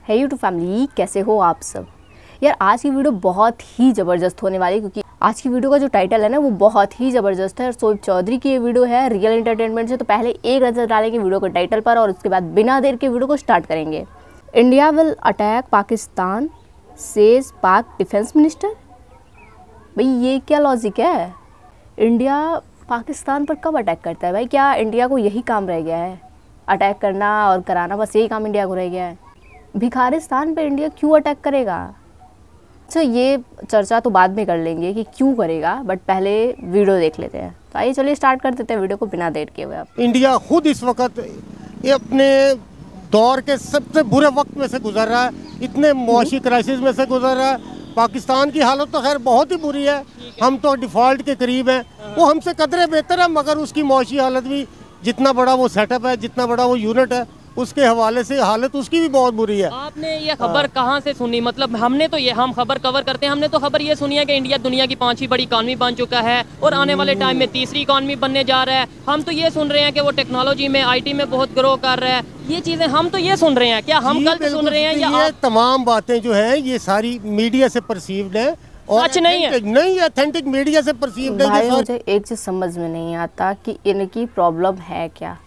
है YouTube family, कैसे हो आप सब। यार आज की वीडियो बहुत ही ज़बरदस्त होने वाली है, क्योंकि आज की वीडियो का जो टाइटल है ना वो बहुत ही ज़बरदस्त है। और शोएब चौधरी की ये वीडियो है रियल एंटरटेनमेंट से। तो पहले एक नज़र डालेंगे वीडियो के टाइटल पर और उसके बाद बिना देर के वीडियो को स्टार्ट करेंगे। India will attack Pakistan says पाक डिफेंस मिनिस्टर। भाई ये क्या लॉजिक है? इंडिया पाकिस्तान पर कब अटैक करता है भाई? क्या इंडिया को यही काम रह गया है, अटैक करना और कराना? बस यही काम इंडिया को रह गया है। भिखारिस्तान पे इंडिया क्यों अटैक करेगा? अच्छा, ये चर्चा तो बाद में कर लेंगे कि क्यों करेगा, बट पहले वीडियो देख लेते हैं। तो आइए चलिए स्टार्ट कर देते हैं वीडियो को बिना देर के हुए। इंडिया खुद इस वक्त ये अपने दौर के सबसे बुरे वक्त में से गुजर रहा है, इतने मुआशी क्राइसिस में से गुजर रहा है। पाकिस्तान की हालत तो खैर बहुत ही बुरी है, हम तो डिफ़ॉल्ट के करीब हैं। वो हमसे कदरे बेहतर है, मगर उसकी मुआशी हालत भी, जितना बड़ा वो सेटअप है, जितना बड़ा वो यूनिट है, उसके हवाले से हालत उसकी भी बहुत बुरी है। आपने ये खबर कहाँ से सुनी? मतलब हमने तो ये, हम खबर कवर करते हैं, हमने तो खबर ये सुनी है कि इंडिया दुनिया की 5वीं बड़ी इकॉनमी बन चुका है और आने वाले टाइम में 3री इकॉनमी बनने जा रहा है। हम तो ये सुन रहे हैं कि वो टेक्नोलॉजी में, IT में बहुत ग्रो कर रहा है। ये चीजें हम तो ये सुन रहे हैं, क्या हम गलत सुन रहे हैं? ये तमाम बातें जो है ये सारी मीडिया से परसीव्ड है और सच नहीं है, नहीं ऑथेंटिक मीडिया से परसीव्ड है। भाई मुझे एक चीज समझ में नहीं आता कि इनकी प्रॉब्लम है क्या।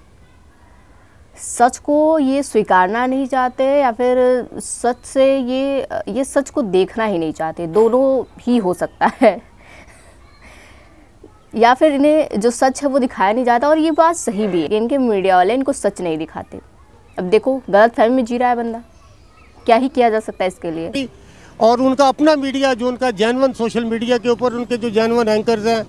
सच को ये स्वीकारना नहीं चाहते या फिर सच से ये सच को देखना ही नहीं चाहते। दोनों ही हो सकता है या फिर इन्हें जो सच है वो दिखाया नहीं जाता। और ये बात सही भी है, इनके मीडिया वाले इनको सच नहीं दिखाते। अब देखो गलत फहमी में जी रहा है बंदा, क्या ही किया जा सकता है इसके लिए। और उनका अपना मीडिया जो उनका जेन्युइन सोशल मीडिया के ऊपर उनके जो जेन्युइन एंकर्स हैं,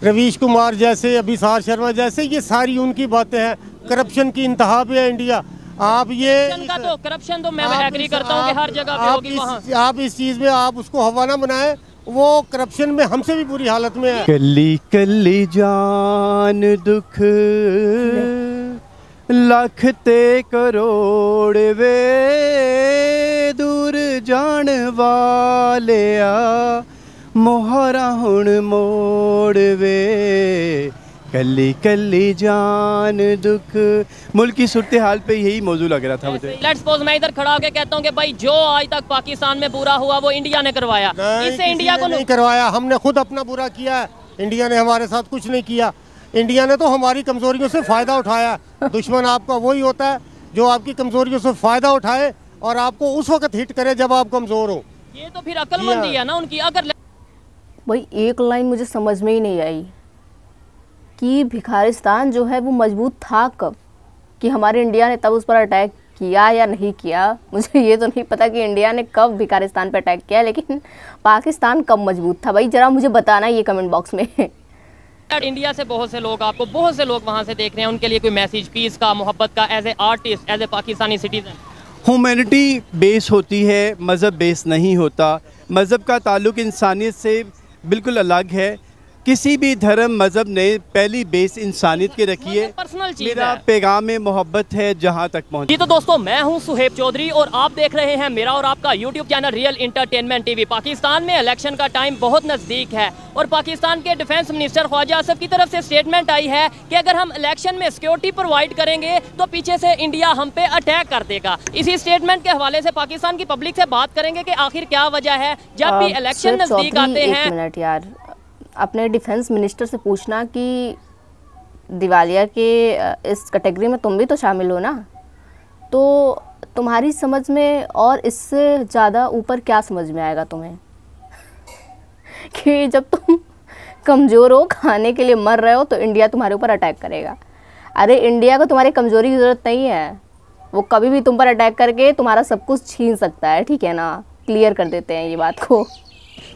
रवीश कुमार जैसे, अभिसार शर्मा जैसे, ये सारी उनकी बातें हैं। करप्शन की इंतहा पे है इंडिया। आप ये करप्शन तो मैं एग्री करता हूँ कि हर जगह पे होगी वहाँ। आप इस चीज़ में आप उसको हवा ना बनाएं, वो करप्शन में हमसे भी बुरी हालत में है। कली कली जान दुख लख ते करोड़ वे दूर जान वाले मोहरा हुण मोड़ वे कली कली जान दुख। मुल्क की सूरत हाल पे यही मौजू लग रहा था मुझे। लेट्स सपोज मैं इधर खड़ा होकर कहता हूँ कि भाई जो आज तक पाकिस्तान में बुरा हुआ वो इंडिया ने करवाया। इससे इंडिया को नहीं करवाया, हमने खुद अपना बुरा किया है। इंडिया ने हमारे साथ कुछ नहीं किया। इंडिया ने तो हमारी कमजोरियों से फायदा उठाया। दुश्मन आपका वही होता है जो आपकी कमजोरियों से फायदा उठाए और आपको उस वक्त हिट करे जब आप कमजोर हो। ये तो फिर अक्लमंदी है ना उनकी। अगर भाई एक लाइन मुझे समझ में ही नहीं आई कि भिखारिस्तान जो है वो मजबूत था कब, कि हमारे इंडिया ने तब उस पर अटैक किया या नहीं किया। मुझे ये तो नहीं पता कि इंडिया ने कब भिखारिस्तान पर अटैक किया, लेकिन पाकिस्तान कब मजबूत था भाई, जरा मुझे बताना ये कमेंट बॉक्स में। इंडिया से बहुत से लोग, आपको बहुत से लोग वहाँ से देख रहे हैं, उनके लिए कोई मैसेज पीस का, मोहब्बत का, as a artist, as a Pakistani citizen? Humanity base होती है, मज़हब बेस नहीं होता। मज़हब का ताल्लुक़ इंसानियत से बिल्कुल अलग है। किसी भी धर्म मज़हब ने पहली बेस इंसानियत के रखी है। पर्सनल चीज़ मेरा है, पैगाम में मोहब्बत है जहाँ तक पहुँच। जी तो दोस्तों, मैं हूं शोएब चौधरी और आप देख रहे हैं मेरा और आपका YouTube channel real entertainment TV. Pakistan में इलेक्शन का टाइम बहुत नज़दीक है और पाकिस्तान के डिफेंस मिनिस्टर ख्वाजा आसिफ की तरफ से स्टेटमेंट आई है कि अगर हम इलेक्शन में सिक्योरिटी प्रोवाइड करेंगे तो पीछे से इंडिया हम पे अटैक कर देगा। इसी स्टेटमेंट के हवाले से पाकिस्तान की पब्लिक से बात करेंगे कि आखिर क्या वजह है जब भी इलेक्शन नज़दीक आते हैं। एक मिनट यार, अपने डिफेंस मिनिस्टर से पूछना कि दिवालिया के इस कैटेगरी में तुम भी तो शामिल हो ना, तो तुम्हारी समझ में और इससे ज़्यादा ऊपर क्या समझ में आएगा तुम्हें कि जब तुम कमज़ोर हो, खाने के लिए मर रहे हो, तो इंडिया तुम्हारे ऊपर अटैक करेगा। अरे इंडिया को तुम्हारी कमज़ोरी की ज़रूरत नहीं है, वो कभी भी तुम पर अटैक करके तुम्हारा सब कुछ छीन सकता है। ठीक है ना, क्लियर कर देते हैं ये बात को।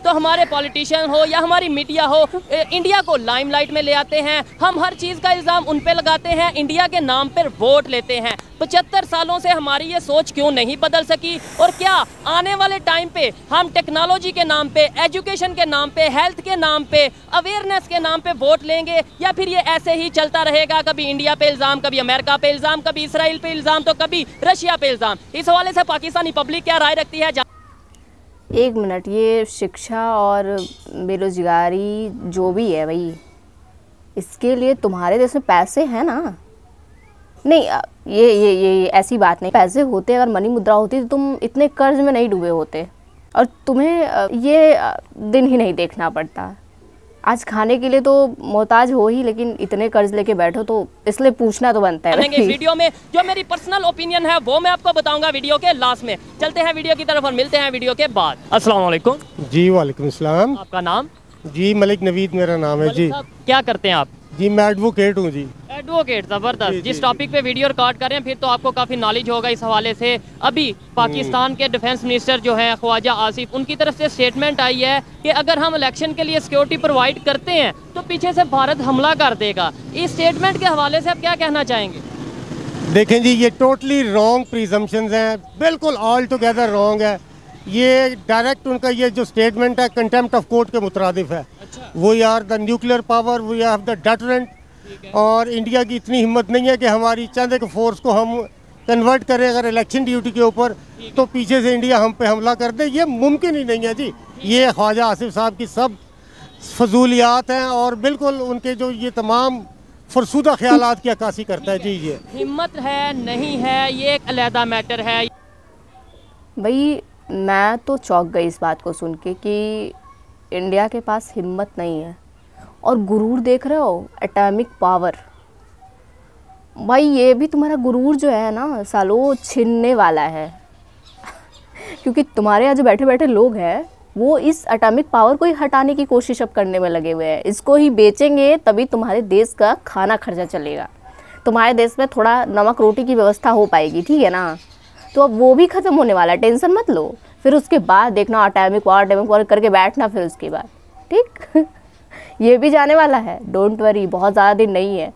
तो हमारे पॉलिटिशियन हो या हमारी मीडिया हो, इंडिया को लाइमलाइट में ले आते हैं। हम हर चीज़ का इल्ज़ाम उन पे लगाते हैं, इंडिया के नाम पर वोट लेते हैं। 75 सालों से हमारी ये सोच क्यों नहीं बदल सकी? और क्या आने वाले टाइम पे हम टेक्नोलॉजी के नाम पे, एजुकेशन के नाम पे, हेल्थ के नाम पे, अवेयरनेस के नाम पे वोट लेंगे, या फिर ये ऐसे ही चलता रहेगा? कभी इंडिया पे इल्ज़ाम, कभी अमेरिका पे इल्ज़ाम, कभी इसराइल पे इल्ज़ाम, तो कभी रशिया पे इल्ज़ाम। इस हवाले से पाकिस्तानी पब्लिक क्या राय रखती है? एक मिनट, ये शिक्षा और बेरोजगारी जो भी है भाई, इसके लिए तुम्हारे देश में पैसे हैं ना? नहीं, ये ऐसी बात नहीं। पैसे होते अगर मनी मुद्रा होती तो तुम इतने कर्ज में नहीं डूबे होते और तुम्हें ये दिन ही नहीं देखना पड़ता। आज खाने के लिए तो मोहताज हो ही, लेकिन इतने कर्ज लेके बैठो तो इसलिए पूछना तो बनता है। वीडियो में जो मेरी पर्सनल ओपिनियन है वो मैं आपको बताऊंगा वीडियो के लास्ट में। चलते हैं वीडियो की तरफ और मिलते हैं वीडियो के बाद। अस्सलाम वालेकुम जी। वालेकुम सलाम। आपका नाम? जी मलिक नवीद मेरा नाम है जी। क्या करते हैं आप? जी मैं एडवोकेट हूँ जी। एडवोकेट, जबरदस्त। जिस टॉपिक पे वीडियो रिकॉर्ड कर रहे हैं फिर तो आपको काफी नॉलेज होगा इस हवाले से। अभी पाकिस्तान के डिफेंस मिनिस्टर जो हैं ख्वाजा आसिफ, उनकी तरफ से स्टेटमेंट आई है कि अगर हम इलेक्शन के लिए सिक्योरिटी प्रोवाइड करते हैं तो पीछे से भारत हमला कर देगा। इस स्टेटमेंट के हवाले से आप क्या कहना चाहेंगे? देखें जी, ये टोटली रॉन्ग प्रिजम्पशंस हैं, बिल्कुल ऑल टुगेदर रॉन्ग है। ये डायरेक्ट उनका ये जो स्टेटमेंट है कंटेम्प्ट ऑफ कोर्ट के मुतरादिफ है। We are the nuclear power, we have the deterrent, और इंडिया की इतनी हिम्मत नहीं है कि हमारी चंद एक फोर्स को हम कन्वर्ट करें अगर इलेक्शन ड्यूटी के ऊपर, तो पीछे से इंडिया हम पे हमला कर दे। ये मुमकिन ही नहीं है जी। ये ख्वाजा आसिफ साहब की सब फजूलियात हैं और बिल्कुल उनके जो ये तमाम फरसूदा ख्यालात की अक्कासी करता है जी। ये हिम्मत है नहीं है ये एक अलहदा मैटर है। भाई मैं तो चौंक गई इस बात को सुन के कि इंडिया के पास हिम्मत नहीं है और गुरूर देख रहे हो, एटॉमिक पावर। भाई ये भी तुम्हारा गुरूर जो है ना सालो छीनने वाला है क्योंकि तुम्हारे यहाँ जो बैठे बैठे लोग हैं वो इस एटॉमिक पावर को ही हटाने की कोशिश अब करने में लगे हुए हैं। इसको ही बेचेंगे तभी तुम्हारे देश का खाना खर्चा चलेगा, तुम्हारे देश में थोड़ा नमक रोटी की व्यवस्था हो पाएगी, ठीक है ना। तो अब वो भी ख़त्म होने वाला है, टेंशन मत लो। फिर उसके बाद देखना एटॉमिक वार करके बैठना फिर उसके बाद, ठीक ये भी जाने वाला है, डोंट वरी, बहुत ज़्यादा दिन नहीं है।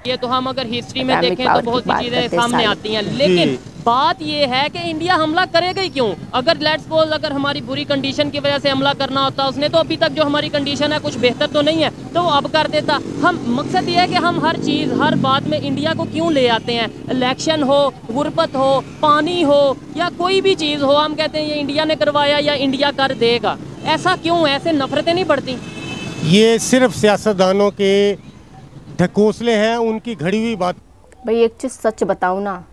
ये तो हम अगर हिस्ट्री में देखें तो बहुत सी चीज़ें सामने आती हैं, लेकिन बात ये है कि इंडिया हमला करेगा ही क्यों? अगर लेट्स सपोज अगर हमारी बुरी कंडीशन की वजह से हमला करना होता, उसने तो अभी तक जो हमारी कंडीशन है कुछ बेहतर तो नहीं है, तो वो अब कर देता। हम मकसद ये है कि हम हर चीज़ हर बात में इंडिया को क्यों ले आते हैं? इलेक्शन हो, गुरबत हो, पानी हो या कोई भी चीज़ हो, हम कहते हैं ये इंडिया ने करवाया या इंडिया कर देगा। ऐसा क्यों? ऐसे नफरतें नहीं बढ़ती? ये सिर्फ सियासतदानों के ढकोसले हैं, उनकी घड़ी हुई बात। भाई एक चीज़ सच बताऊँ ना,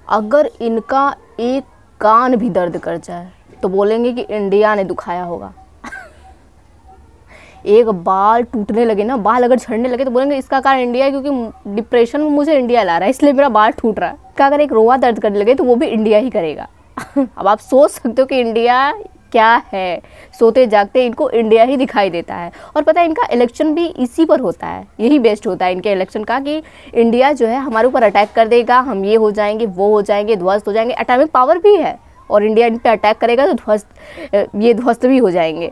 अगर इनका एक कान भी दर्द कर जाए तो बोलेंगे कि इंडिया ने दुखाया होगा एक बाल टूटने लगे ना, बाल अगर झड़ने लगे तो बोलेंगे इसका कारण इंडिया है क्योंकि डिप्रेशन में मुझे इंडिया ला रहा है इसलिए मेरा बाल टूट रहा है। का अगर एक रोआ दर्द करने लगे तो वो भी इंडिया ही करेगा अब आप सोच सकते हो कि इंडिया क्या है। सोते जागते इनको इंडिया ही दिखाई देता है। और पता है इनका इलेक्शन भी इसी पर होता है, यही बेस्ड होता है इनके इलेक्शन का कि इंडिया जो है हमारे ऊपर अटैक कर देगा, हम ये हो जाएंगे वो हो जाएंगे, ध्वस्त हो जाएंगे। एटॉमिक पावर भी है और इंडिया इन पर अटैक करेगा तो ध्वस्त भी हो जाएंगे।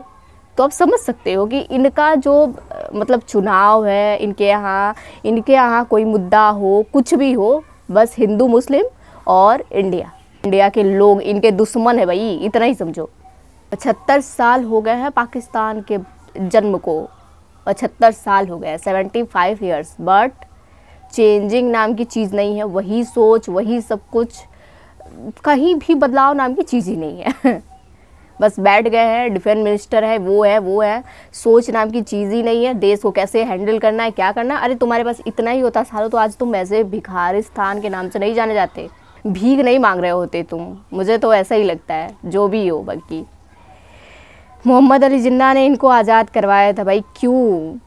तो आप समझ सकते हो कि इनका जो मतलब चुनाव है, इनके यहाँ कोई मुद्दा हो, कुछ भी हो, बस हिंदू मुस्लिम और इंडिया के लोग इनके दुश्मन है भाई, इतना ही समझो। 75 साल हो गए हैं पाकिस्तान के जन्म को, 75 साल हो गए, 75 ईयर्स, बट चेंजिंग नाम की चीज़ नहीं है। वही सोच, वही सब कुछ, कहीं भी बदलाव नाम की चीज़ ही नहीं है बस बैठ गए हैं, डिफेंस मिनिस्टर है, वो है, सोच नाम की चीज़ ही नहीं है। देश को कैसे हैंडल करना है, क्या करना है। अरे तुम्हारे पास इतना ही होता सालों तो आज तुम ऐसे भिखारिस्तान के नाम से नहीं जाने जाते, भीख नहीं मांग रहे होते तुम, मुझे तो ऐसा ही लगता है। जो भी हो, बाकी मोहम्मद अली जिन्ना ने इनको आज़ाद करवाया था भाई, क्यों?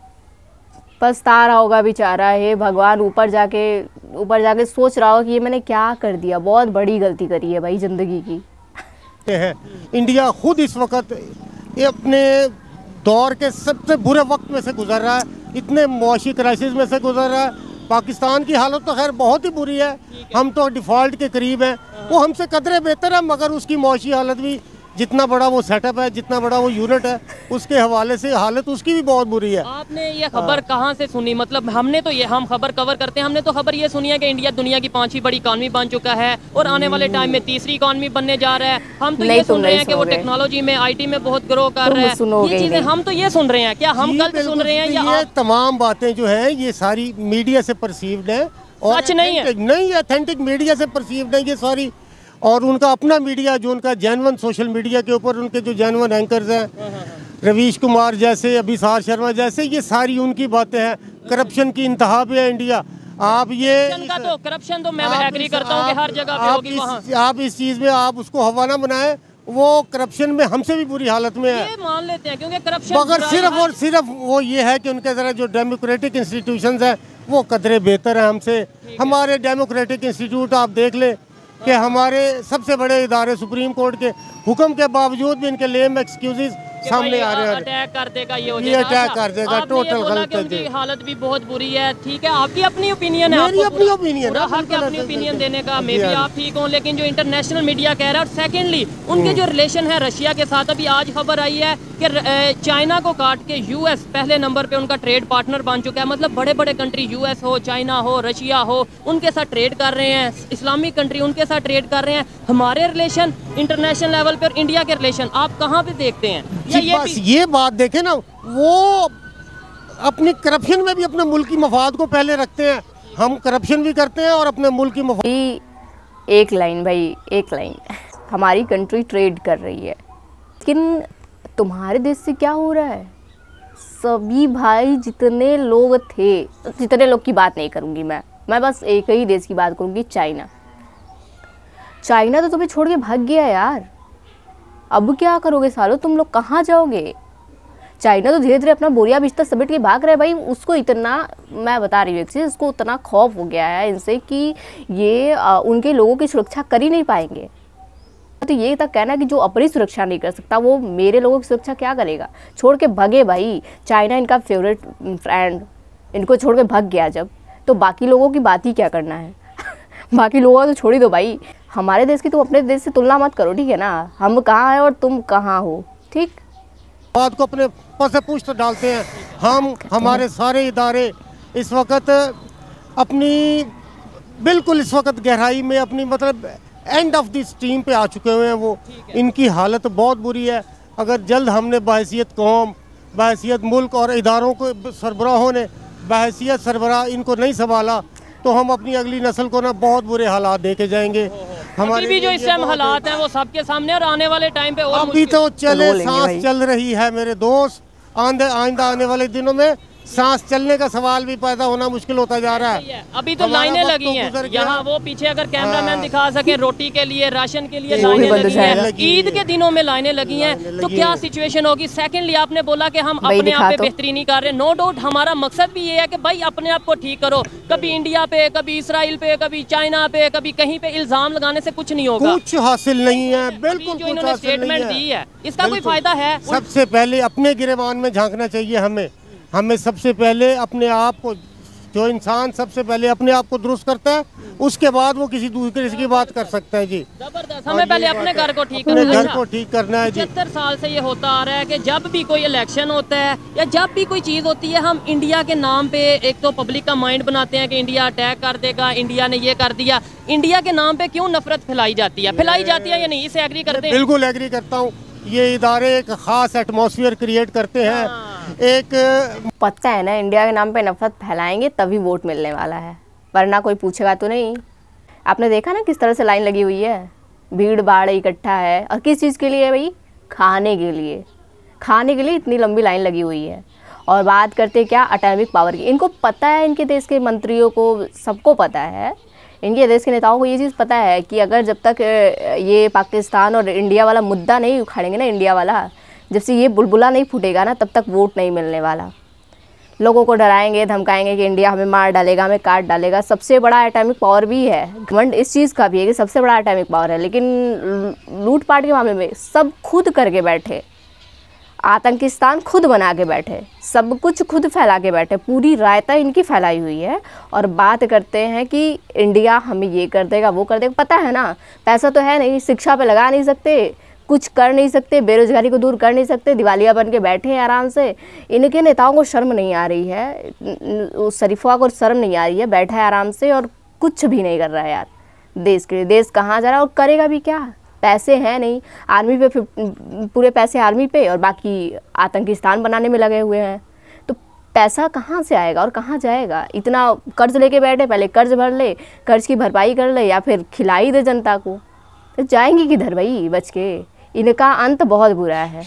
पछता रहा होगा बेचारा, हे भगवान, ऊपर जाके सोच रहा हो कि ये मैंने क्या कर दिया, बहुत बड़ी गलती करी है भाई ज़िंदगी की। है इंडिया खुद इस वक्त ये अपने दौर के सबसे बुरे वक्त में से गुजर रहा है, इतने मुआशी क्राइसिस में से गुजर रहा है। पाकिस्तान की हालत तो खैर बहुत ही बुरी है, हम तो डिफ़ॉल्ट के करीब हैं, वो हमसे कदरे बेहतर है, मगर उसकी मुआशी हालत भी, जितना बड़ा वो सेटअप है, जितना बड़ा वो यूनिट है, उसके हवाले से हालत उसकी भी बहुत बुरी है। आपने ये खबर कहाँ से सुनी? मतलब हमने तो ये, हम खबर कवर करते हैं, हमने तो खबर ये सुनी है कि इंडिया दुनिया की 5वीं बड़ी इकॉनमी बन चुका है और आने वाले टाइम में 3री इकॉनमी बनने जा रहा है। हम तो ये सुन रहे हैं कि वो टेक्नोलॉजी में, IT में बहुत ग्रो कर रहा है। ये चीजें हम तो ये सुन रहे हैं, क्या हम गलत सुन रहे हैं? ये तमाम बातें जो है ये सारी मीडिया से परसीव्ड है और सच नहीं है, नहीं ऑथेंटिक मीडिया से परसीव्ड है ये सारी, और उनका अपना मीडिया जो उनका जेन्युइन सोशल मीडिया के ऊपर उनके जो जेन्युइन एंकर्स हैं, रवीश कुमार जैसे, अभिसार शर्मा जैसे, ये सारी उनकी बातें हैं। करप्शन की इंतहा पे है इंडिया। आप ये करप्शन तो मैं एग्री करता हूँ कि हर जगह पे होगी वहाँ। आप इस चीज़ में आप उसको हवा ना बनाएं, वो करप्शन में हमसे भी बुरी हालत में है, ये मान लेते हैं क्योंकि करप्शन मगर सिर्फ और सिर्फ वो ये है कि उनके ज़रा जो डेमोक्रेटिक इंस्टीट्यूशंस हैं वो कदरे बेहतर है हमसे। हमारे डेमोक्रेटिक इंस्टीट्यूट आप देख ले कि हमारे सबसे बड़े इदारे सुप्रीम कोर्ट के हुक्म के बावजूद भी इनके लेम एक्सक्यूजेस सामने आ रहे हैं। अटैक कर देगा ये अटैक कर देगा, टोटल गलत है जी। हालत भी बहुत बुरी है। ठीक है, आपकी अपनी ओपिनियन है, मेरी अपनी ओपिनियन है, हक है अपनी ओपिनियन देने का। मे बी आप ठीक हो, लेकिन जो इंटरनेशनल मीडिया कह रहा है, और सेकेंडली उनके जो रिलेशन है रशिया के साथ, अभी आज खबर आई है कि चाइना को काट के यूएस पहले नंबर पे उनका ट्रेड पार्टनर बन चुका है। मतलब बड़े बड़े कंट्री, यूएस हो, चाइना हो, रशिया हो, उनके साथ ट्रेड कर रहे हैं। इस्लामिक कंट्री उनके साथ ट्रेड कर रहे हैं। हमारे रिलेशन इंटरनेशनल लेवल पे और इंडिया के रिलेशन आप कहाँ पे देखते हैं? ये बात देखें ना, वो अपनी करप्शन में भी अपने मुल्क की मफाद को पहले रखते हैं। हम करप्शन भी करते हैं और अपने मुल्क की मफाद। एक लाइन भाई, एक लाइन, हमारी कंट्री ट्रेड कर रही है, लेकिन तुम्हारे देश से क्या हो रहा है? सभी भाई जितने लोग थे, जितने लोग की बात नहीं करूँगी मैं बस एक ही देश की बात करूँगी, चाइना। चाइना तो तुम्हें छोड़ के भाग गया यार। अब क्या करोगे सालों, तुम लोग कहाँ जाओगे? चाइना तो धीरे धीरे अपना बोरिया बिस्तर समेट के भाग रहा है भाई। उसको इतना, मैं बता रही हूँ एक चीज़, उसको इतना खौफ हो गया है इनसे कि ये उनके लोगों की सुरक्षा कर ही नहीं पाएंगे। तो ये तक कहना कि जो अपनी सुरक्षा नहीं कर सकता वो मेरे लोगों की सुरक्षा क्या करेगा? छोड़ के भगे भाई। चाइना इनका फेवरेट फ्रेंड, इनको छोड़ के भाग गया जब, तो बाकी लोगों की बात ही क्या करना है? बाकी लोगों तो छोड़ ही दो भाई। हमारे देश की तुम अपने देश से तुलना मत करो, ठीक है ना? हम कहाँ हैं और तुम कहाँ हो, ठीक? बात को अपने पसे पूछ डालते हैं हम। हमारे सारे इदारे इस वक्त अपनी बिल्कुल इस वक्त गहराई में अपनी मतलब एंड ऑफ द स्ट्रीम पे आ चुके हुए हैं। वो इनकी हालत बहुत बुरी है। अगर जल्द हमने बहैसियत कौम, बहैसियत मुल्क और इदारों को सरबराहों ने बहैसियत सरबराह इनको नहीं संभाला तो हम अपनी अगली नस्ल को ना बहुत बुरे हालात देके जाएंगे। हमारे भी जो इस टाइम हालात हैं वो सबके सामने, और आने वाले टाइम पे और अभी तो चले सांस चल रही है मेरे दोस्त। आइंदा आने वाले दिनों में सांस चलने का सवाल भी पैदा होना मुश्किल होता जा रहा है। अभी तो लाइनें लगी हैं यहाँ, वो पीछे अगर कैमरामैन दिखा सके, रोटी के लिए, राशन के लिए लाइनें लगी हैं। ईद के दिनों में लाइनें लगी हैं, तो क्या सिचुएशन होगी? सेकंडली आपने बोला कि हम अपने आप पे बेहतरी नहीं कर रहे। नो डाउट हमारा मकसद भी ये है कि भाई अपने आप को ठीक करो। कभी इंडिया पे, कभी इसराइल पे, कभी चाइना पे, कभी कहीं पे इल्जाम लगाने से कुछ नहीं होगा, कुछ हासिल नहीं है। बिल्कुल जो इन्होंने स्टेटमेंट दी है इसका कोई फायदा है? सबसे पहले अपने गिरेबान में झांकना चाहिए हमें सबसे पहले अपने आप को, जो इंसान सबसे पहले अपने आप को दुरुस्त करता है उसके बाद वो किसी दूसरे की बात कर सकता है जी। जबरदस्त। हमें पहले अपने घर को ठीक करना है, घर को ठीक करना है जी। 75 साल से ये होता आ रहा है कि जब भी कोई इलेक्शन होता है या जब भी कोई चीज़ होती है, हम इंडिया के नाम पे एक तो पब्लिक का माइंड बनाते हैं कि इंडिया अटैक कर देगा, इंडिया ने ये कर दिया। इंडिया के नाम पे क्यों नफरत फैलाई जाती है या नहीं? इसे एग्री करते हैं? बिल्कुल एग्री करता हूँ। ये इदारे एक खास एटमॉस्फेयर क्रिएट करते हैं। एक पता है ना, इंडिया के नाम पे नफरत फैलाएंगे तभी वोट मिलने वाला है, वरना कोई पूछेगा तो नहीं। आपने देखा ना किस तरह से लाइन लगी हुई है, भीड़ भाड़ इकट्ठा है। और किस चीज़ के लिए भाई? खाने के लिए। खाने के लिए इतनी लंबी लाइन लगी हुई है। और बात करते क्या एटॉमिक पावर की। इनको पता है, इनके देश के मंत्रियों को सबको पता है, इनके देश के नेताओं को ये चीज़ पता है कि अगर जब तक ये पाकिस्तान और इंडिया वाला मुद्दा नहीं उखाड़ेंगे ना, इंडिया वाला, जब से ये बुलबुला नहीं फूटेगा ना, तब तक वोट नहीं मिलने वाला। लोगों को डराएंगे, धमकाएंगे कि इंडिया हमें मार डालेगा, हमें काट डालेगा। सबसे बड़ा एटॉमिक पावर भी है, घमंड इस चीज़ का भी है कि सबसे बड़ा एटॉमिक पावर है, लेकिन लूटपाट के मामले में सब खुद करके बैठे। आतंकिस्तान खुद बना के बैठे, सब कुछ खुद फैला के बैठे, पूरी रायता इनकी फैलाई हुई है। और बात करते हैं कि इंडिया हमें ये कर देगा, वो कर देगा। पता है ना, पैसा तो है नहीं, शिक्षा पे लगा नहीं सकते, कुछ कर नहीं सकते, बेरोजगारी को दूर कर नहीं सकते, दिवालिया बन के बैठे हैं आराम से। इनके नेताओं को शर्म नहीं आ रही है, उस शरीफा को शर्म नहीं आ रही है, बैठा है आराम से और कुछ भी नहीं कर रहा है यार देश के लिए। देश कहाँ जा रहा है और करेगा भी क्या? पैसे हैं नहीं, आर्मी पे पूरे पैसे आर्मी पे और बाकी आतंकिस्तान बनाने में लगे हुए हैं। तो पैसा कहाँ से आएगा और कहाँ जाएगा? इतना कर्ज लेके बैठे, पहले कर्ज भर ले, कर्ज की भरपाई कर ले या फिर खिलाई दे जनता को। तो जाएंगी किधर भाई बच के? इनका अंत बहुत बुरा है,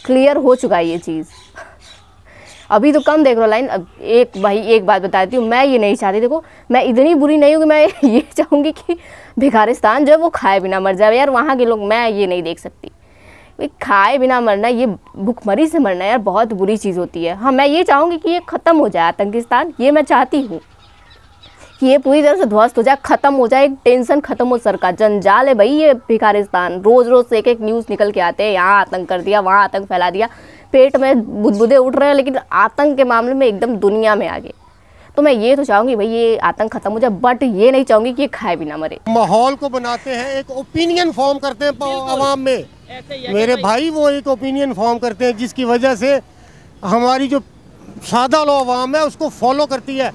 क्लियर हो चुका है ये चीज़। अभी तो कम देख लो लाइन। अब एक भाई एक बात बताती हूँ, मैं ये नहीं चाहती, देखो मैं इतनी बुरी नहीं हूँ कि मैं ये चाहूँगी कि भिखारिस्तान जो है वो खाए बिना मर जाए यार, वहाँ के लोग, मैं ये नहीं देख सकती। खाए बिना मरना, ये भुखमरी से मरना यार बहुत बुरी चीज़ होती है। हाँ मैं ये चाहूँगी कि ये ख़त्म हो जाए आतंकिस्तान, ये मैं चाहती हूँ कि ये पूरी तरह से ध्वस्त हो जाए, ख़त्म हो जाए, एक टेंशन ख़त्म हो। सर का जंजाल है भाई ये भिखारिस्तान, रोज़ रोज़ से एक न्यूज़ निकल के आते हैं, यहाँ आतंक कर दिया, वहाँ आतंक फैला दिया, पेट में बुदबुदे उठ रहे हैं, लेकिन आतंक के मामले में एकदम दुनिया में आगे। तो मैं ये तो चाहूँगी भाई ये आतंक ख़त्म हो जाए, बट ये नहीं चाहूँगी कि ये खाए बिना मरे। माहौल को बनाते हैं, एक ओपिनियन फॉर्म करते हैं आवाम में, मेरे भाई वो एक ओपिनियन फॉर्म करते हैं जिसकी वजह से हमारी जो सादा लो अवाम है उसको फॉलो करती है।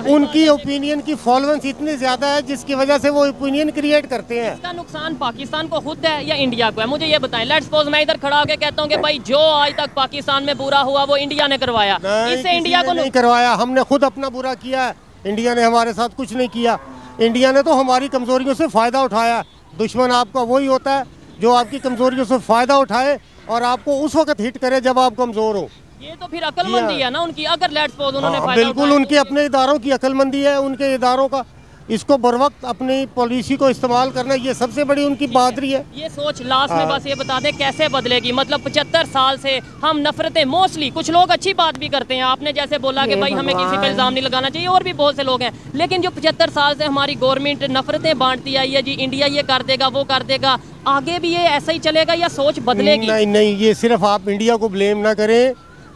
उनकी ओपिनियन की फॉलोअर्स इतनी ज़्यादा है जिसकी वजह से वो ओपिनियन क्रिएट करते हैं। इसका नुकसान पाकिस्तान को खुद है या इंडिया को है, मुझे ये बताएं। लेट्स सपोज मैं इधर खड़ा होकर कहता हूँ कि भाई जो आज तक पाकिस्तान में बुरा हुआ वो इंडिया ने करवाया, इससे इंडिया को नहीं करवाया, हमने खुद अपना बुरा किया है, इंडिया ने हमारे साथ कुछ नहीं किया। इंडिया ने तो हमारी कमजोरियों से फ़ायदा उठाया। दुश्मन आपका वही होता है जो आपकी कमजोरियों से फ़ायदा उठाए और आपको उस वक्त हिट करे जब आप कमज़ोर हो। ये तो फिर अक्लमंदी है ना उनकी, अगर लेट्स सपोज उन्होंने फायदा बिल्कुल उनके अपने इदारों की अक्लमंदी है, उनके इदारों का इसको बर वक्त अपनी पॉलिसी को इस्तेमाल करना, ये सबसे बड़ी उनकी बहादुरी है। ये सोच लास्ट में बस ये बता दें कैसे बदलेगी, मतलब 75 साल से हम नफरतें, मोस्टली कुछ लोग अच्छी बात भी करते हैं, आपने जैसे बोला कि भाई हमें किसी पे इल्ज़ाम नहीं लगाना चाहिए, और भी बहुत से लोग हैं, लेकिन जो 75 साल से हमारी गवर्नमेंट नफरतें बांटती आई है, जी इंडिया ये कर देगा वो कर देगा, आगे भी ये ऐसा ही चलेगा या सोच बदलेगी? नहीं नहीं, ये सिर्फ आप इंडिया को ब्लेम ना करें,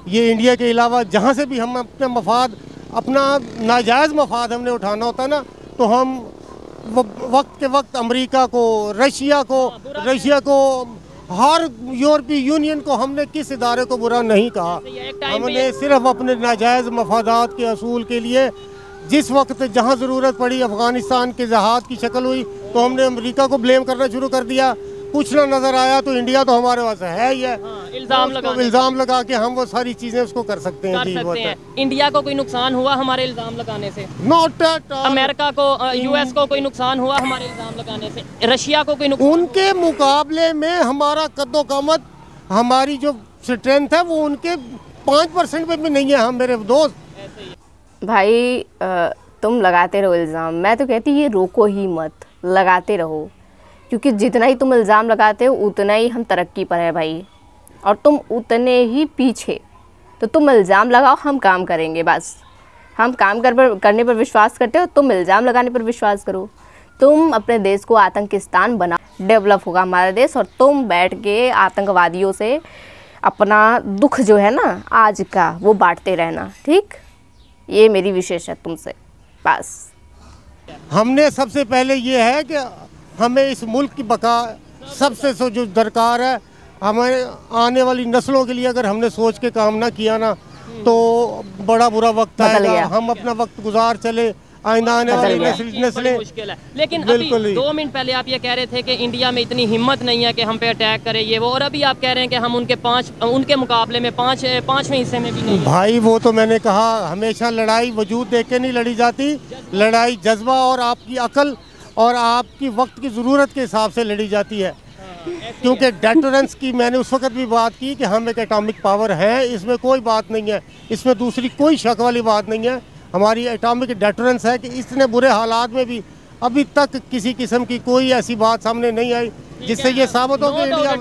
ये इंडिया के अलावा जहाँ से भी हम अपने मफाद, अपना नाजायज़ मफाद हमने उठाना होता है ना, तो हम वक्त के वक्त अमेरिका को, रशिया को, हर यूरोपीय यूनियन को, हमने किस इदारे को बुरा नहीं कहा। हमने सिर्फ अपने नाजायज़ मफादात के असूल के लिए जिस वक्त जहाँ ज़रूरत पड़ी, अफ़गानिस्तान के जहाद की शक्ल हुई तो हमने अमेरिका को ब्लेम करना शुरू कर दिया, कुछ ना नज़र आया तो इंडिया तो हमारे पास है ही है, इल्ज़ाम लगा के हम वो सारी चीज़ें उसको कर सकते हैं। इंडिया को कोई नुकसान हुआ हमारे इल्ज़ाम लगाने से? Not at all. अमेरिका को, यूएस को कोई नुकसान हुआ हमारे इल्ज़ाम लगाने से? रशिया को कोई नुकसान? उनके मुकाबले में हमारा कद्दो-क़ामत, हमारी जो स्ट्रेंथ है वो उनके 5% पे भी नहीं है। हम मेरे दोस्त भाई तुम लगाते रहो इल्ज़ाम, मैं तो कहती ये रोको ही मत, लगाते रहो, क्योंकि जितना ही तुम इल्ज़ाम लगाते हो उतना ही हम तरक्की पर है भाई, और तुम उतने ही पीछे। तो तुम इल्ज़ाम लगाओ, हम काम करेंगे, बस हम काम करने पर विश्वास करते हो, तुम इल्ज़ाम लगाने पर विश्वास करो। तुम अपने देश को आतंकिस्तान बनाओ, डेवलप होगा हमारा देश, और तुम बैठ के आतंकवादियों से अपना दुख जो है ना आज का वो बांटते रहना, ठीक? ये मेरी विशेष है तुमसे, बस। हमने सबसे पहले ये है कि हमें इस मुल्क की बका सबसे जो दरकार है, हमारे आने वाली नस्लों के लिए अगर हमने सोच के काम ना किया ना तो बड़ा बुरा वक्त आएगा। हम अपना वक्त गुजार चले, आइंदा आने वाली नस्लें मुश्किल है। लेकिन अभी 2 मिनट पहले आप ये कह रहे थे कि इंडिया में इतनी हिम्मत नहीं है कि हम पे अटैक करें ये वो, और अभी आप कह रहे हैं कि हम उनके मुकाबले में पाँचवें हिस्से में भी नहीं। भाई वो तो मैंने कहा, हमेशा लड़ाई वजूद देख के नहीं लड़ी जाती, लड़ाई जज्बा और आपकी अकल और आपकी वक्त की ज़रूरत के हिसाब से लड़ी जाती है। क्योंकि डेटरेंस की मैंने उस वक्त भी बात की कि हम एक एटॉमिक पावर है, इसमें कोई बात नहीं है, इसमें दूसरी कोई शक वाली बात नहीं है। हमारी एटॉमिक डेटरेंस है कि इतने बुरे हालात में भी अभी तक किसी किस्म की कोई ऐसी बात सामने नहीं आई जिससे ये साबित हो कि इंडिया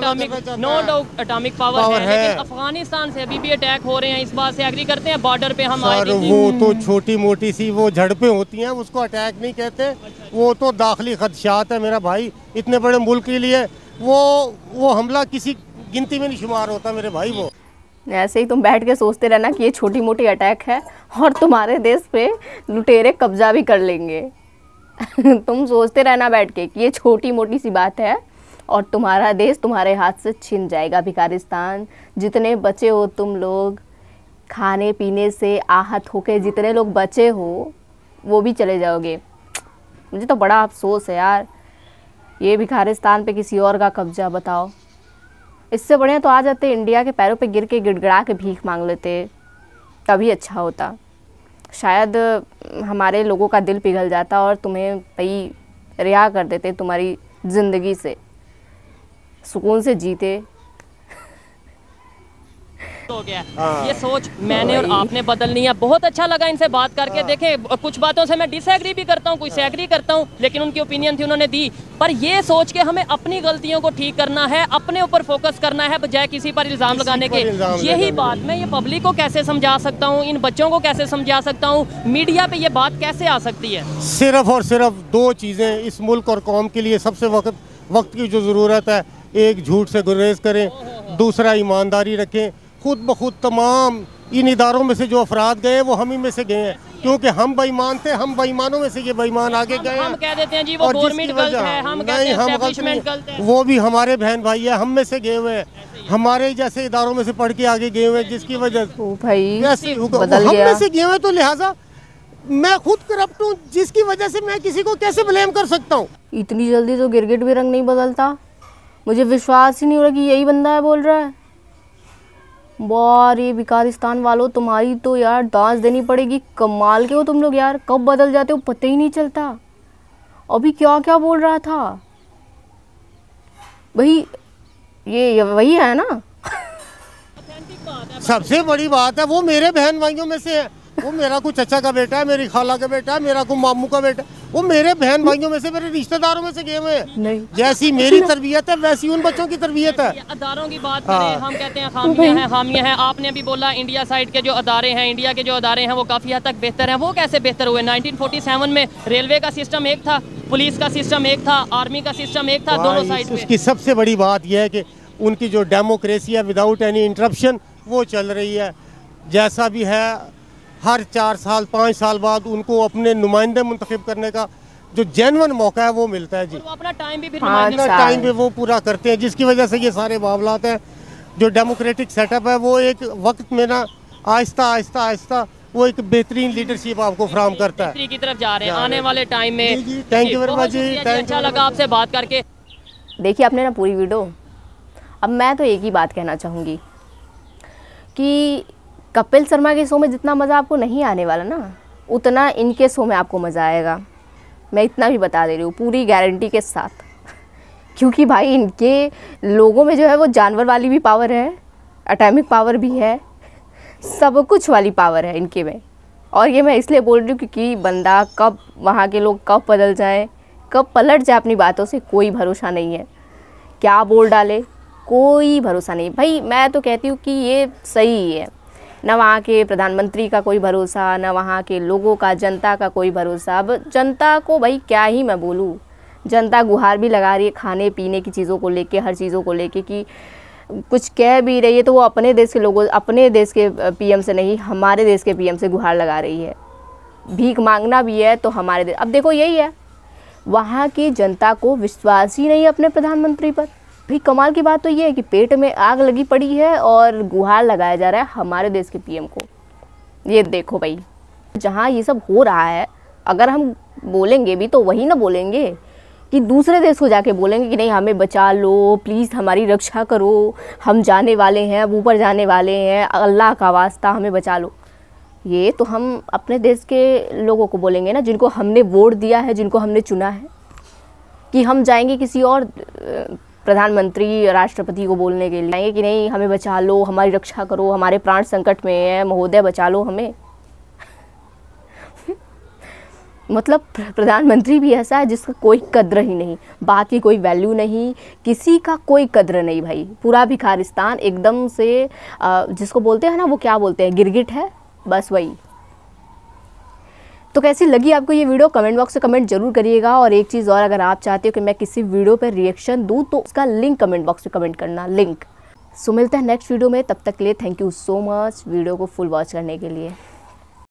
एटॉमिक पावर है। लेकिन अफगानिस्तान से अभी भी अटैक हो रहे हैं, इस बात से एग्री करते हैं? बॉर्डर पे हम सर वो तो छोटी मोटी सी वो झड़पें होती हैं, उसको अटैक नहीं कहते, वो तो दाखिली खदशात है मेरा भाई। इतने बड़े मुल्क के लिए वो हमला किसी गिनती में नहीं शुमार होता मेरे भाई। वो ऐसे ही तुम बैठ के सोचते रहना कि ये छोटी मोटी अटैक है और तुम्हारे देश पे लुटेरे कब्जा भी कर लेंगे। तुम सोचते रहना बैठ के कि ये छोटी मोटी सी बात है और तुम्हारा देश तुम्हारे हाथ से छिन जाएगा। भिखारिस्तान जितने बचे हो तुम लोग, खाने पीने से आहत होके जितने लोग बचे हो वो भी चले जाओगे। मुझे तो बड़ा अफसोस है यार, ये भिखारिस्तान पे किसी और का कब्जा। बताओ, इससे बढ़िया तो आ जाते इंडिया के पैरों पे गिर के गिड़गिड़ा के भीख मांग लेते, तभी अच्छा होता। शायद हमारे लोगों का दिल पिघल जाता और तुम्हें भाई रिहा कर देते, तुम्हारी ज़िंदगी से सुकून से जीते। हो गया है। ये सोच मैंने और आपने बदलनी है। बहुत अच्छा लगा इनसे बात करके। देखें, कुछ बातों से मैं डिसएग्री भी करता हूँ, कुछ से एग्री करता हूँ, लेकिन उनकी ओपिनियन थी, उन्होंने दी। पर ये सोच के हमें अपनी गलतियों को ठीक करना है, अपने ऊपर फोकस करना है, बजाय किसी पर इल्ज़ाम लगाने के। यही बात मैं ये पब्लिक को कैसे समझा सकता हूँ, इन बच्चों को कैसे समझा सकता हूँ, मीडिया पे ये बात कैसे आ सकती है? सिर्फ और सिर्फ दो चीज़ें इस मुल्क और कौम के लिए सबसे वक्त की जो ज़रूरत है, एक झूठ से गुरेज करें, दूसरा ईमानदारी रखें। खुद ब खुद तमाम इन इदारों में से जो अफराद गए वो हम ही में से गए हैं, क्योंकि हम बेईमान थे, हम बेईमानों में से ये बेईमान आगे गए हैं। हम कह देते हैं जी वो गवर्नमेंट गलत है, हम कहते हैं एस्टैब्लिशमेंट गलत है। वो भी हमारे बहन भाई है, हम में से गए हुए हैं, हमारे जैसे इदारों में से पढ़ के आगे गए हुए हैं, जिसकी वजह भाई हम में से गए हुए। तो लिहाजा मैं खुद करप्ट हूँ, जिसकी वजह से मैं किसी को कैसे ब्लेम कर सकता हूँ? इतनी जल्दी तो गिरगिट भी रंग नहीं बदलता। मुझे विश्वास ही नहीं हो रहा कि यही बंदा है बोल रहा है। वाह रे भिखारिस्तान वालों, तुम्हारी तो यार दांत देनी पड़ेगी। कमाल के हो तुम लोग यार, कब बदल जाते हो पता ही नहीं चलता। अभी क्या क्या बोल रहा था भाई, ये वही है ना? सबसे बड़ी बात है वो मेरे बहन भाइयों में से है। वो मेरा कोई चचा का बेटा है, मेरी खाला का बेटा है, मेरा कोई मामू का बेटा है। वो मेरे बहन भाइयों में से, मेरे रिश्तेदारों में से गए हुए हैं। जैसी मेरी तरबियत है वैसी उन बच्चों की तरबियत है। अदारों की बात करें, हम कहते हैं खामियां हैं, खामियां हैं। आपने भी बोला इंडिया साइड के जो अदारे हैं, इंडिया के जो अदारे हैं वो काफ़ी हद तक बेहतर हैं। वो कैसे बेहतर हुए? 1947 में रेलवे का सिस्टम एक था, पुलिस का सिस्टम एक था, आर्मी का सिस्टम एक था, दोनों साइड। उसकी सबसे बड़ी बात यह है कि उनकी जो डेमोक्रेसी है विदाउट एनी इंटरप्शन वो चल रही है। जैसा भी है, हर 4 साल 5 साल बाद उनको अपने नुमाइंदे मुंतखब करने का जो जेन्युइन मौका है वो मिलता है जी। वो अपना टाइम भी फिर अपना टाइम भी वो पूरा करते हैं, जिसकी वजह से ये सारे मामलात हैं। जो डेमोक्रेटिक सेटअप है वो एक वक्त में ना आहिस्ता आहिस्ता आहिस्ता वो एक बेहतरीन लीडरशिप आपको फराहम करता है। की तरफ जा रहे हैं आने वाले टाइम में। थैंक यू वेरी मच जी, अच्छा लगा आपसे बात करके। देखिए आपने ना पूरी वीडियो। अब मैं तो एक ही बात कहना चाहूँगी कि कपिल शर्मा के शो में जितना मज़ा आपको नहीं आने वाला ना, उतना इनके शो में आपको मज़ा आएगा। मैं इतना भी बता दे रही हूँ पूरी गारंटी के साथ, क्योंकि भाई इनके लोगों में जो है वो जानवर वाली भी पावर है, एटॉमिक पावर भी है, सब कुछ वाली पावर है इनके में। और ये मैं इसलिए बोल रही हूँ क्योंकि बंदा कब, वहाँ के लोग कब बदल जाएँ, कब पलट जाए अपनी बातों से, कोई भरोसा नहीं है। क्या बोल डाले कोई भरोसा नहीं। भाई मैं तो कहती हूँ कि ये सही है, न वहाँ के प्रधानमंत्री का कोई भरोसा, न वहाँ के लोगों का, जनता का कोई भरोसा। अब जनता को भाई क्या ही मैं बोलूँ, जनता गुहार भी लगा रही है खाने पीने की चीज़ों को लेके, हर चीज़ों को लेके, कि कुछ कह भी रही है तो वो अपने देश के लोगों, अपने देश के पीएम से नहीं, हमारे देश के पीएम से गुहार लगा रही है। भीख मांगना भी है तो हमारे देश। अब देखो यही है, वहाँ की जनता को विश्वास ही नहीं अपने प्रधानमंत्री पर। भाई कमाल की बात तो ये है कि पेट में आग लगी पड़ी है और गुहार लगाया जा रहा है हमारे देश के पीएम को। ये देखो भाई, जहाँ ये सब हो रहा है, अगर हम बोलेंगे भी तो वही ना बोलेंगे कि दूसरे देश को जाके बोलेंगे कि नहीं हमें बचा लो, प्लीज़ हमारी रक्षा करो, हम जाने वाले हैं, अब ऊपर जाने वाले हैं, अल्लाह का वास्ता हमें बचा लो। ये तो हम अपने देश के लोगों को बोलेंगे ना, जिनको हमने वोट दिया है, जिनको हमने चुना है। कि हम जाएंगे किसी और प्रधानमंत्री, राष्ट्रपति को बोलने के लिए कि नहीं हमें बचा लो, हमारी रक्षा करो, हमारे प्राण संकट में है, महोदय बचा लो हमें। मतलब प्रधानमंत्री भी ऐसा है जिसका कोई कद्र ही नहीं, बात की कोई वैल्यू नहीं, किसी का कोई कद्र नहीं भाई। पूरा भिखारिस्तान एकदम से जिसको बोलते हैं ना, वो क्या बोलते हैं, गिरगिट है, बस वही। तो कैसी लगी आपको ये वीडियो, कमेंट बॉक्स में कमेंट जरूर करिएगा। और एक चीज़ और, अगर आप चाहते हो कि मैं किसी वीडियो पर रिएक्शन दूँ तो उसका लिंक कमेंट बॉक्स में कमेंट करना, लिंक। सो मिलते हैं नेक्स्ट वीडियो में, तब तक के लिए thank you so much video को फुल वॉच करने के लिए।